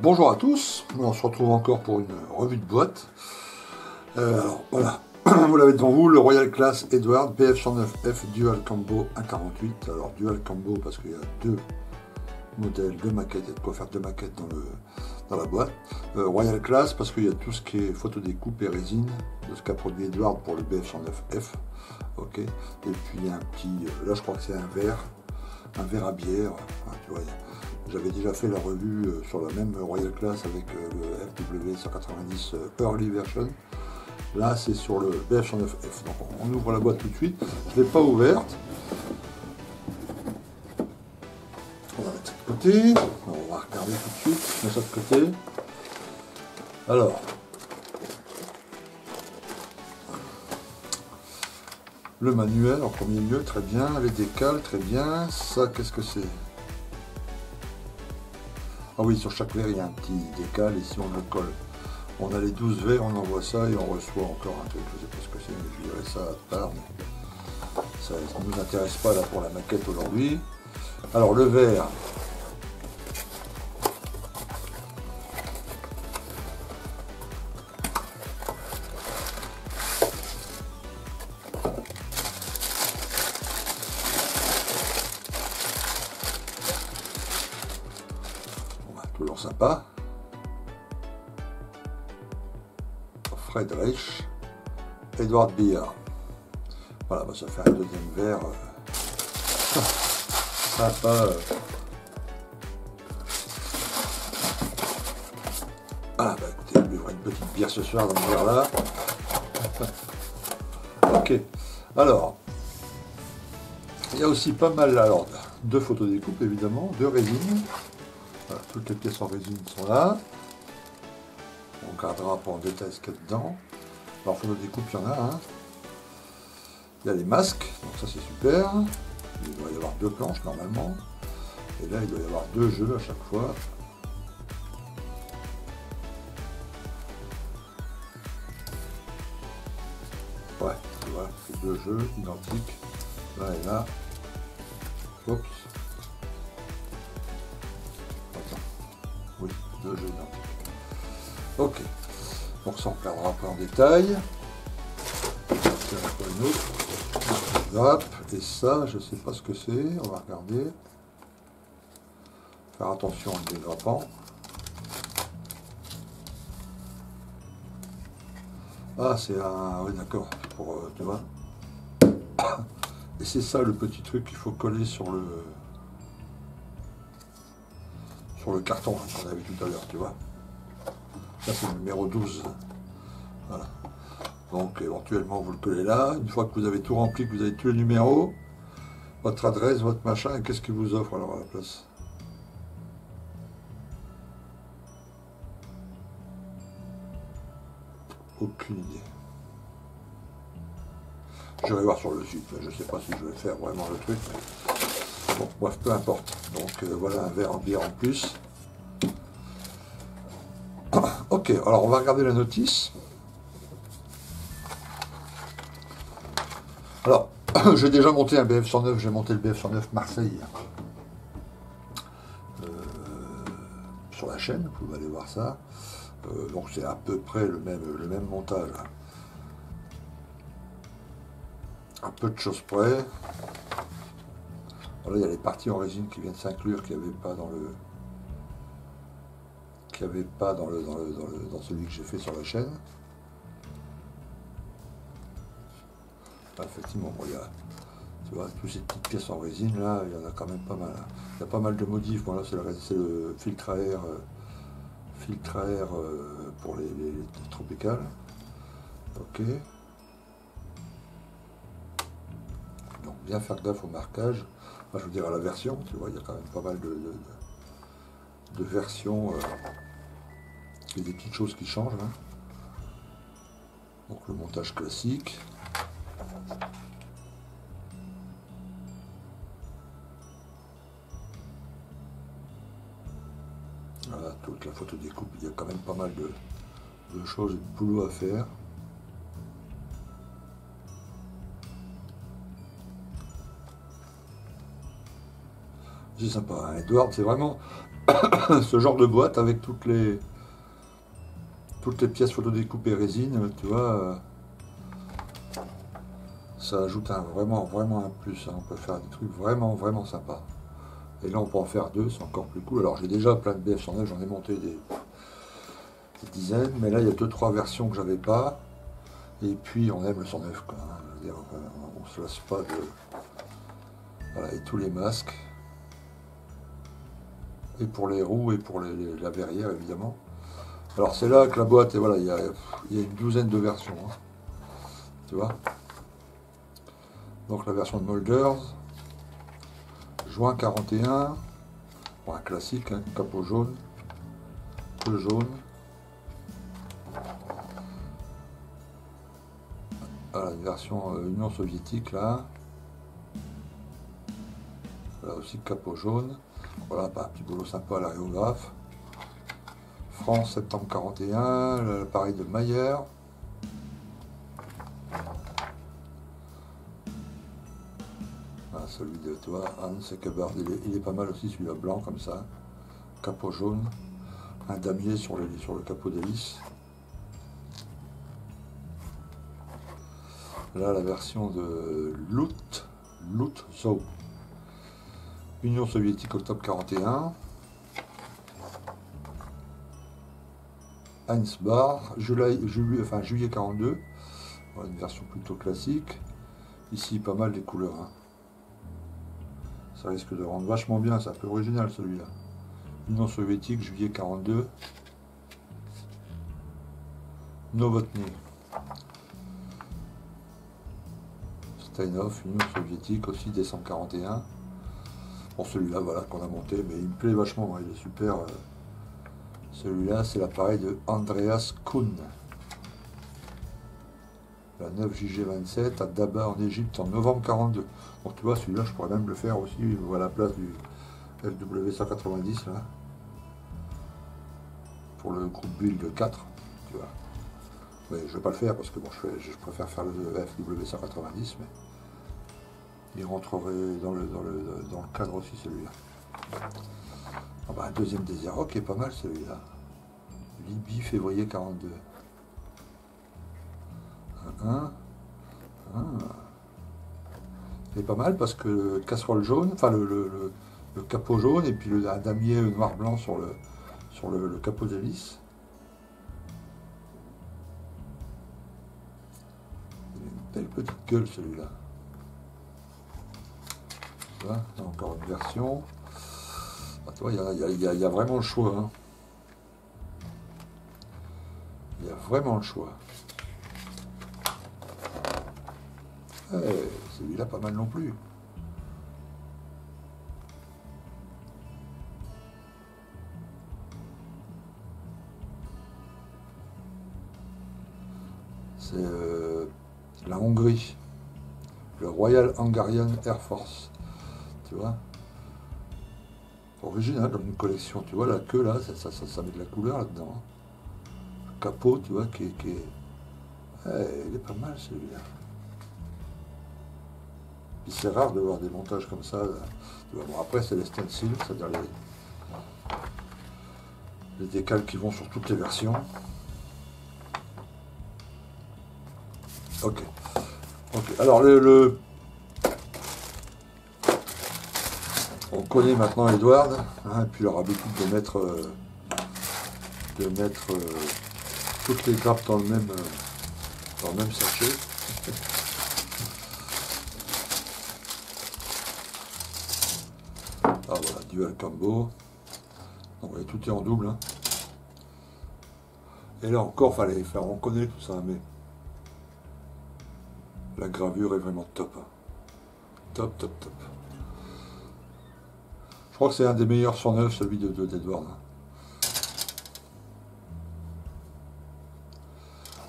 Bonjour à tous, on se retrouve encore pour une revue de boîte. Alors voilà, vous l'avez devant vous, le Royal Class Edward BF109F Dual Combo 1.48. Alors Dual Combo parce qu'il y a deux modèles, deux maquettes, il y a de quoi faire deux maquettes dans la boîte. Royal Class parce qu'il y a tout ce qui est photo découpe et résine de ce qu'a produit Edward pour le BF109F. Ok. Et puis il y a un petit, là je crois que c'est un verre à bière. Enfin, tu vois, j'avais déjà fait la revue sur la même Royal Class avec le FW 190 Early Version. Là, c'est sur le BF109F. Donc, on ouvre la boîte tout de suite. Je ne l'ai pas ouverte. On va mettre ça de côté. On va regarder tout de suite. Je mets ça de côté. Alors, le manuel en premier lieu, très bien. Les décals, très bien. Ça, qu'est-ce que c'est? Ah oui, sur chaque verre, il y a un petit décal et si on le colle, on a les 12 verres, on envoie ça et on reçoit encore un truc. Je ne sais pas ce que c'est, mais je dirais ça à part. Ça ne nous intéresse pas là pour la maquette aujourd'hui. Alors le verre. Toujours sympa. Friedrich, Edward Beer. Voilà, bah ça fait un deuxième verre sympa. Ah bah écoutez, je buvrai une petite bière ce soir dans ce verre là. Ok, alors, il y a aussi pas mal alors, de photos découpes évidemment, de résine. Voilà, toutes les pièces en résine sont là. On regardera pour en détail ce qu'il y a dedans. Alors, photo découpe, il y en a un. Il y a les masques, donc ça c'est super. Il doit y avoir deux planches normalement. Et là, il doit y avoir deux jeux à chaque fois. Ouais, voilà, c'est deux jeux identiques. Là et là. Oups. Attends. Oui, deux jeux identiques. Ok. Donc ça on regardera après en détail. Une autre. Hop. Et ça, je sais pas ce que c'est. On va regarder. Faire attention en dégrappant. Ah, c'est un... Oui, d'accord. Pour, tu vois. Et c'est ça le petit truc qu'il faut coller sur le carton qu'on avait tout à l'heure, tu vois. Ça, c'est le numéro 12. Voilà. Donc, éventuellement, vous le collez là. Une fois que vous avez tout rempli, que vous avez tous les numéros, votre adresse, votre machin, et qu'est-ce qu'il vous offre alors à la place? Aucune idée. Je vais voir sur le site, mais je ne sais pas si je vais faire vraiment le truc. Mais... Bon, bref, peu importe. Donc, voilà un verre en bière en plus. Ok, alors on va regarder la notice. Alors, j'ai déjà monté un BF109, j'ai monté le BF109 Marseille sur la chaîne, vous pouvez aller voir ça. Donc c'est à peu près le même montage. Un peu de choses près. Alors là, il y a les parties en résine qui viennent s'inclure, qu'il n'y avait pas dans celui que j'ai fait sur la chaîne. Là, effectivement, bon, tu vois, toutes ces petites pièces en résine, là, il y en a quand même pas mal. Il y a pas mal de modifs. Bon, là, c'est le filtre à air, pour les tropicales. Ok. Donc, bien faire gaffe au marquage. Moi, je veux dire à la version, tu vois, il y a quand même pas mal de versions. Il y a des petites choses qui changent. Hein. Donc, le montage classique. Voilà, toute la photo découpe, il y a quand même pas mal de choses et de boulot à faire. C'est sympa, hein. Edward, c'est vraiment ce genre de boîte avec toutes les pièces photodécoupées résine, tu vois, ça ajoute vraiment un plus, hein. On peut faire des trucs vraiment sympas. Et là, on peut en faire deux, c'est encore plus cool. Alors, j'ai déjà plein de BF109, j'en ai monté des dizaines, mais là, il y a deux, trois versions que j'avais pas. Et puis, on aime le 109, quoi, hein. Je veux dire, on se lasse pas de... Voilà, et tous les masques. Et pour les roues et pour la verrière, évidemment. Alors, c'est là que la boîte, et voilà, il y a une douzaine de versions, hein. Tu vois. Donc, la version de Molders. Juin 41. Bon, un classique, hein, capot jaune. Peu jaune. Voilà, une version Union soviétique, là. Là aussi, capot jaune. Voilà, un petit boulot sympa à l'aérographe. France, septembre 41, l'appareil de Mayer. Voilà, celui de toi, Hans Eckebard, il est pas mal aussi, celui-là blanc comme ça. Capot jaune. Un damier sur le capot d'hélice. Là, la version de Lut Zoo. Union soviétique, octobre 41. Heinz Bar, juillet 42. Voilà, une version plutôt classique. Ici, pas mal les couleurs, hein. Ça risque de rendre vachement bien, c'est un peu original celui-là. Union soviétique, juillet 42. Novotny. Steinhoff, Union soviétique, aussi décembre 41. Bon, celui-là, voilà, qu'on a monté, mais il me plaît vachement, hein, il est super. Celui-là, c'est l'appareil de Andreas Kuhn. La 9JG27 à Daba en Égypte en novembre 42. Donc tu vois, celui-là, je pourrais même le faire aussi à la place du FW190, là. Pour le groupe build 4, tu vois. Mais je vais pas le faire parce que bon, je préfère faire le FW190, mais il rentrerait dans le cadre aussi, celui-là. Ah bah, un deuxième désert, ok, pas mal celui-là. Libye, février 42. C'est pas mal parce que le casserole jaune, enfin le capot jaune et puis un damier noir-blanc sur le capot d'hélice. Il a une belle petite gueule celui-là. Voilà, encore une version. Ah, tu vois, il y a vraiment le choix, hein. Il y a vraiment le choix. Celui-là, pas mal non plus. C'est la Hongrie. Le Royal Hungarian Air Force. Tu vois? Original comme une collection. Tu vois, la queue là, ça met de la couleur là-dedans, hein. Le capot, tu vois, qui est... il est pas mal celui-là. C'est rare de voir des montages comme ça. Bon, après, c'est les stencils, c'est-à-dire les décals qui vont sur toutes les versions. Ok. Alors, on connaît maintenant Edward, hein, et puis il aura l'habitude de mettre toutes les grappes dans le même sachet. Ah voilà, dual combo. Donc, ouais, tout est en double, hein. Et là encore, fallait faire reconnaît tout ça, mais la gravure est vraiment top, hein. Top. Je crois que c'est un des meilleurs 109, celui d'Edward, hein.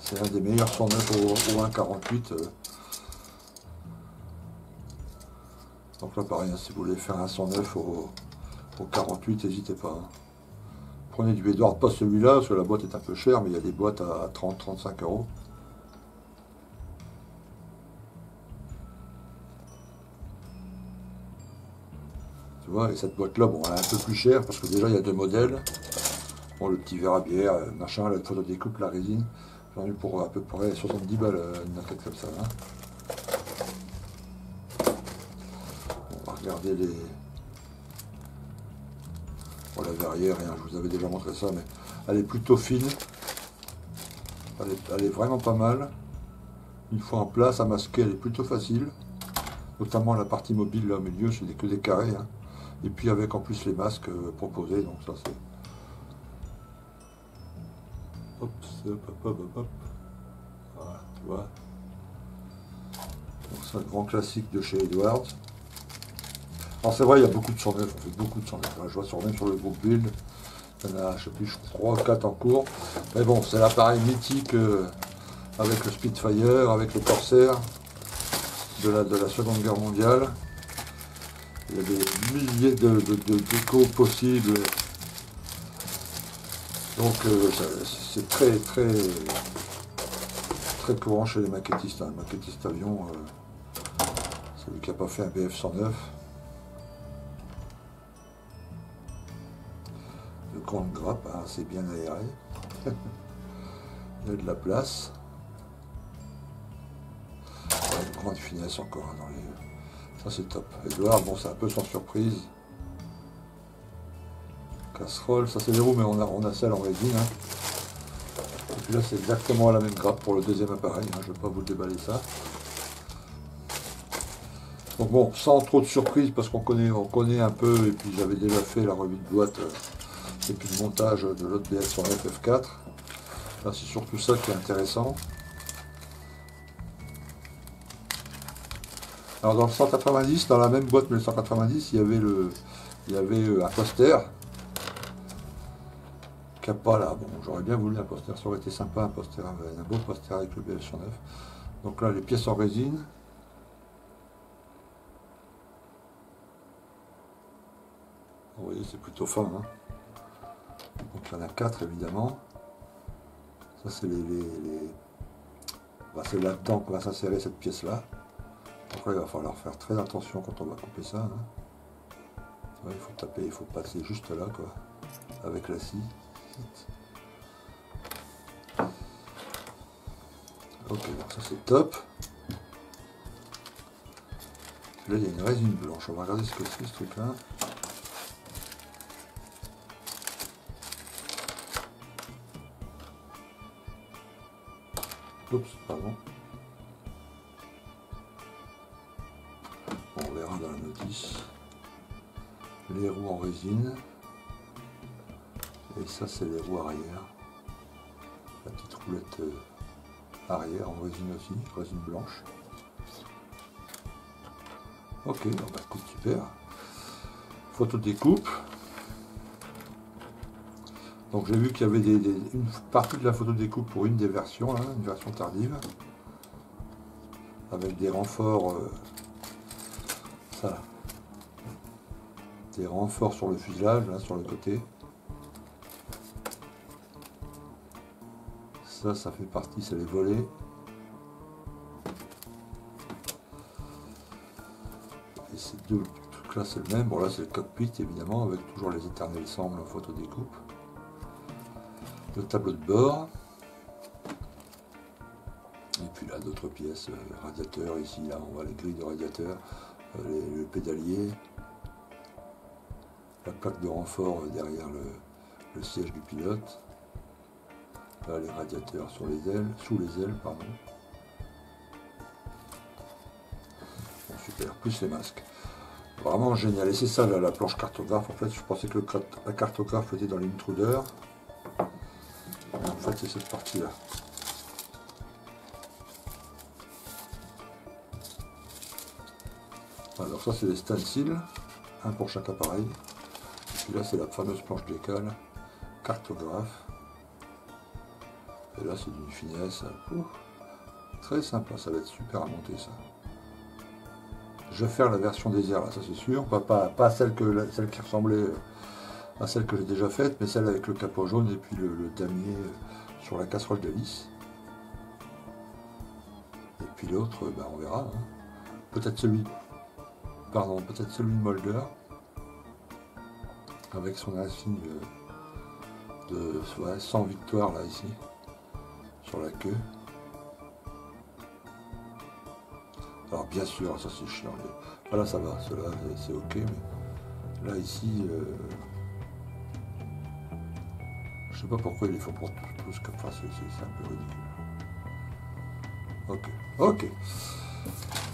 C'est un des meilleurs 109 au 1,48. Donc là, pareil, hein, si vous voulez faire un 109 au 48, n'hésitez pas, hein. Prenez du Edward, pas celui-là, parce que la boîte est un peu chère, mais il y a des boîtes à 30-35 euros. Tu vois, et cette boîte-là, bon, elle est un peu plus chère parce que déjà il y a deux modèles. Bon, le petit verre à bière, machin, la photo découpe, la résine. J'en ai eu pour à peu près 70 balles, une maquette comme ça. Hein. On va regarder les. Bon, la verrière, rien, je vous avais déjà montré ça, mais elle est plutôt fine. Elle est vraiment pas mal. Une fois en place, à masquer, elle est plutôt facile. Notamment la partie mobile là au milieu, c'est que des carrés. Hein. Et puis avec en plus les masques proposés, donc ça c'est. Hop, hop, hop, hop, hop. Voilà, tu vois. Donc c'est un grand classique de chez Edwards. Alors c'est vrai, il y a beaucoup de 109, on fait beaucoup de 109. Je vois sur même sur le groupe Build, il y en a, je sais plus, 3 ou 4 en cours. Mais bon, c'est l'appareil mythique avec le Spitfire, avec le Corsair de la Seconde Guerre mondiale. Il y a des milliers de décos possibles. Donc c'est très courant chez les maquettistes. Hein. Le maquettiste avion, celui qui n'a pas fait un BF-109. Le compte grappe, hein, c'est bien aéré. Il y a de la place. Ouais, une grande finesse encore hein, dans les. Ça c'est top. Edouard, bon c'est un peu sans surprise. Casserole, ça c'est les roues mais on a celle en résine. Hein. Et puis là c'est exactement la même grappe pour le deuxième appareil, hein, je ne vais pas vous déballer ça. Donc bon, sans trop de surprise parce qu'on connaît un peu et puis j'avais déjà fait la revue de boîte et puis le montage de l'autre BF sur F4. Là c'est surtout ça qui est intéressant. Alors dans le 190, dans la même boîte mais le 190, il y avait un poster. Qui a pas là, bon j'aurais bien voulu un poster, ça aurait été sympa un poster, un beau poster avec le BF109. Donc là les pièces en résine. Vous voyez c'est plutôt fin. Hein. Donc il y en a 4 évidemment. Ça c'est c'est là-dedans qu'on va s'insérer cette pièce là. Donc là il va falloir faire très attention quand on va couper ça. Hein. Ouais, il faut taper, il faut passer juste là quoi. Avec la scie. Ok, donc ça c'est top. Là il y a une résine blanche. On va regarder ce que c'est ce truc là. Oups, pardon. On verra dans la notice. Les roues en résine. Et ça c'est les roues arrière. La petite roulette arrière en résine aussi, résine blanche. Ok, on va écoute, super. Photo découpe. Donc j'ai vu qu'il y avait une partie de la photo découpe pour une des versions, hein, une version tardive. Avec des renforts. Ça là. Des renforts sur le fuselage, là, sur le côté. Ça fait partie, c'est les volets. Et ces deux trucs là c'est le même. Bon là c'est le cockpit évidemment avec toujours les éternels sangles en photo découpe. Le tableau de bord. Et puis là d'autres pièces, radiateur ici, là on voit les grilles de radiateur, le pédalier. La plaque de renfort derrière le siège du pilote. Là, les radiateurs sur les ailes, sous les ailes, pardon. Bon, super, plus les masques. Vraiment génial. Et c'est ça là, la planche cartographe. En fait, je pensais que la cartographe était dans l'intruder. En fait, c'est cette partie-là. Alors ça, c'est les stencils, un pour chaque appareil. Et puis là, c'est la fameuse planche décale, cartographe. Et là, c'est d'une finesse. Très sympa, ça va être super à monter ça. Je vais faire la version désert, là, ça c'est sûr. Pas celle qui ressemblait à celle que j'ai déjà faite, mais celle avec le capot jaune et puis le damier sur la casserole de vis. Et puis l'autre, ben, on verra. Hein. Peut-être celui de Molder. avec son insigne de 100 victoires là ici, sur la queue. Alors bien sûr, ça c'est chiant. Voilà, ça va, cela c'est ok, mais là ici, je sais pas pourquoi ils les font pour tous comme ça, c'est un peu ridicule. Ok.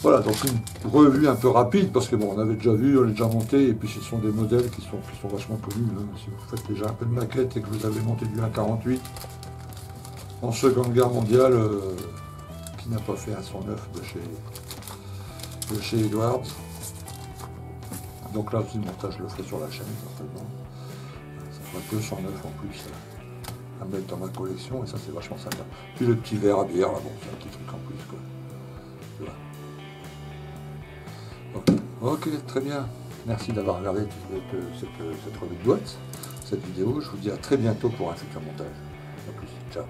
Voilà, donc une revue un peu rapide, parce que bon, on avait déjà vu, on l'a déjà monté, et puis ce sont des modèles qui sont vachement connus. Hein. Si vous faites déjà un peu de maquette et que vous avez monté du 1.48 en Seconde Guerre mondiale, qui n'a pas fait un 109 de chez Edwards. Donc là aussi, le montage, je le ferai sur la chaîne, certainement. Ça fera 209 en plus à mettre dans ma collection, et ça c'est vachement sympa. Puis le petit verre à bière, là, bon, c'est un petit truc en plus, quoi. Voilà. Ok, très bien. Merci d'avoir regardé cette revue de boîte, cette vidéo. Je vous dis à très bientôt pour un futur montage. A plus, ciao.